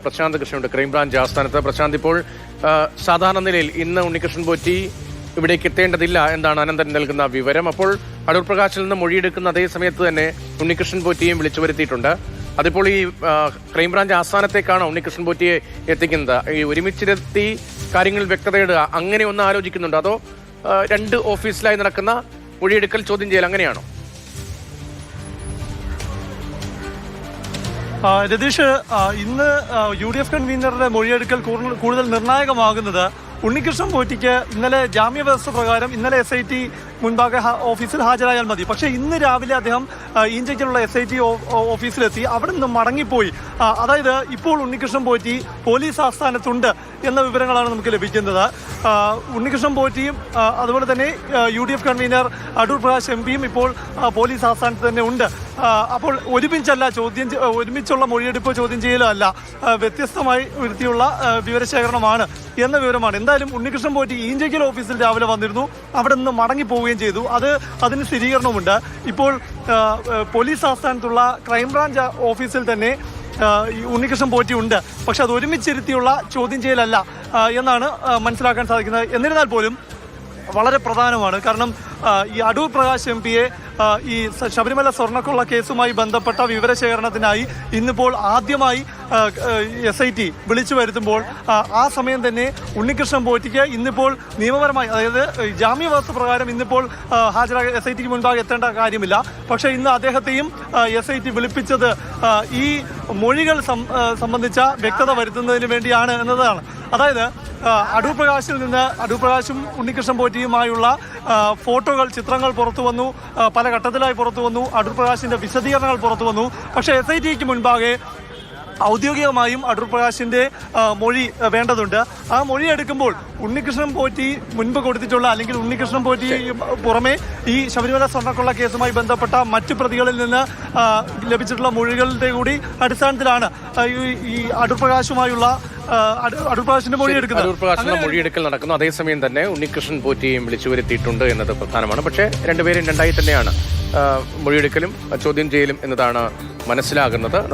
Prashant കൃഷ്ണനുണ്ട്, crime branch ആസ്ഥാനത്ത്. പ്രശാന്ത്, ഇപ്പോൾ സാധാരണ നിലയിൽ ഇന്ന് ഉണ്ണികൃഷ്ണൻ പോറ്റി ഇവിടേക്ക് എത്തേണ്ടതില്ല എന്നാണ് അനന്തൻ നൽകുന്ന വിവരം. അപ്പോൾ അടൂർ പ്രകാശിൽ നിന്ന് മൊഴിയെടുക്കുന്ന അതേ സമയത്ത് തന്നെ ഉണ്ണികൃഷ്ണൻ പോറ്റിയെയും വിളിച്ചു വരുത്തിയിട്ടുണ്ട്. അതിപ്പോൾ ഈ ക്രൈംബ്രാഞ്ച് ആസ്ഥാനത്തേക്കാണ് ഉണ്ണികൃഷ്ണൻ പോറ്റിയെ എത്തിക്കുന്നത്. ഈ ഒരുമിച്ചിരുത്തി കാര്യങ്ങളിൽ വ്യക്തതയിടുക, അങ്ങനെ ഒന്ന് ആലോചിക്കുന്നുണ്ടോ? അതോ രണ്ട് ഓഫീസിലായി നടക്കുന്ന മൊഴിയെടുക്കൽ, ചോദ്യം ചെയ്യൽ അങ്ങനെയാണോ? രതീഷ്, ഇന്ന് UDF കൺവീനറുടെ മൊഴിയെടുക്കൽ കൂടുതൽ നിർണായകമാകുന്നത് ഉണ്ണികൃഷ്ണൻ പോറ്റിക്ക് ഇന്നലെ ജാമ്യവ്യവസ്ഥ പ്രകാരം ഇന്നലെ SIT മുൻപാകെ ഓഫീസിൽ ഹാജരായാൽ മതി. പക്ഷേ ഇന്ന് രാവിലെ അദ്ദേഹം ഈഞ്ചയ്ക്കലുള്ള SIT ഓഫീസിലെത്തി, അവിടെ നിന്ന് മടങ്ങിപ്പോയി. അതായത് ഇപ്പോൾ ഉണ്ണികൃഷ്ണൻ പോറ്റി പോലീസ് ആസ്ഥാനത്തുണ്ട് എന്ന വിവരങ്ങളാണ് നമുക്ക് ലഭിക്കുന്നത്. ഉണ്ണികൃഷ്ണൻ പോറ്റിയും അതുപോലെ തന്നെ UDF convener Adoor Prakash MP ഇപ്പോൾ പോലീസ് ആസ്ഥാനത്ത് തന്നെ ഉണ്ട്. അപ്പോൾ ഒരുമിച്ചുള്ള മൊഴിയെടുപ്പ്, ചോദ്യം ചെയ്യലോ അല്ല, വ്യത്യസ്തമായി വൃത്തിയുള്ള വിവരശേഖരണമാണ് എന്ന വിവരമാണ്. എന്തായാലും ഉണ്ണികൃഷ്ണൻ പോറ്റി ഈഞ്ചയ്ക്കൽ ഓഫീസിൽ രാവിലെ വന്നിരുന്നു, അവിടെ നിന്ന് മടങ്ങിപ്പോവുകയും ചെയ്തു. അതിന് സ്ഥിരീകരണമുണ്ട്. ഇപ്പോൾ പോലീസ് ആസ്ഥാനത്തുള്ള ക്രൈംബ്രാഞ്ച് ഓഫീസിൽ തന്നെ ഉണ്ണികൃഷ്ണൻ പോറ്റി ഉണ്ട്. പക്ഷെ അത് ഒരുമിച്ചിരുത്തിയുള്ള ചോദ്യം ചെയ്യലല്ല എന്നാണ് മനസ്സിലാക്കാൻ സാധിക്കുന്നത്. എന്നിരുന്നാൽ പോലും വളരെ പ്രധാനമാണ്. കാരണം ഈ അടൂർ പ്രകാശ് MPയെ ഈ ശബരിമല സ്വർണ്ണക്കൊള്ള കേസുമായി ബന്ധപ്പെട്ട വിവരശേഖരണത്തിനായി ഇന്നിപ്പോൾ ആദ്യമായി SIT വിളിച്ചു വരുത്തുമ്പോൾ ആ സമയം തന്നെ ഉണ്ണികൃഷ്ണൻ പോറ്റിക്ക് ഇന്നിപ്പോൾ നിയമപരമായി, അതായത് ജാമ്യവ്യവസ്ഥ പ്രകാരം ഇന്നിപ്പോൾ SITക്ക് മുൻപാകെ എത്തേണ്ട കാര്യമില്ല. പക്ഷേ ഇന്ന് അദ്ദേഹത്തെയും SIT വിളിപ്പിച്ചത് ഈ മൊഴികൾ സംബന്ധിച്ച വ്യക്തത വരുത്തുന്നതിന് വേണ്ടിയാണ് എന്നതാണ്. അതായത് അടൂർ പ്രകാശും ഉണ്ണികൃഷ്ണൻ പോറ്റിയുമായുള്ള ഫോട്ടോകൾ, ചിത്രങ്ങൾ പുറത്തു വന്നു, പല ഘട്ടത്തിലായി പുറത്തു വന്നു. അടൂർ പ്രകാശിന്റെ വിശദീകരണങ്ങൾ പുറത്തു വന്നു. പക്ഷേ SITക്ക് മുൻപാകെ ഔദ്യോഗികമായും അടൂർ പ്രകാശിന്റെ മൊഴി വേണ്ടതുണ്ട്. ആ മൊഴി എടുക്കുമ്പോൾ ഉണ്ണികൃഷ്ണൻ പോറ്റി മുൻപ് കൊടുത്തിട്ടുള്ള, അല്ലെങ്കിൽ ഉണ്ണികൃഷ്ണൻ പോറ്റി പുറമെ ഈ ശബരിമല സ്വർണ്ണക്കൊള്ള കേസുമായി ബന്ധപ്പെട്ട മറ്റു പ്രതികളിൽ നിന്ന് ലഭിച്ചിട്ടുള്ള മൊഴികളുടെ കൂടി അടിസ്ഥാനത്തിലാണ് ഈ അടൂർ പ്രകാശുമായുള്ള അടൂർ പ്രകാശിന്റെ മൊഴിയെടുക്കൽ നടക്കുന്നു. അതേസമയം തന്നെ ഉണ്ണികൃഷ്ണൻ പോറ്റിയെയും വിളിച്ചു വരുത്തിയിട്ടുണ്ട് എന്നത് പ്രധാനമാണ്. പക്ഷേ രണ്ടുപേരും രണ്ടായി തന്നെയാണ് മൊഴിയെടുക്കലും ചോദ്യം ചെയ്യലും എന്നതാണ് മനസ്സിലാകുന്നത്.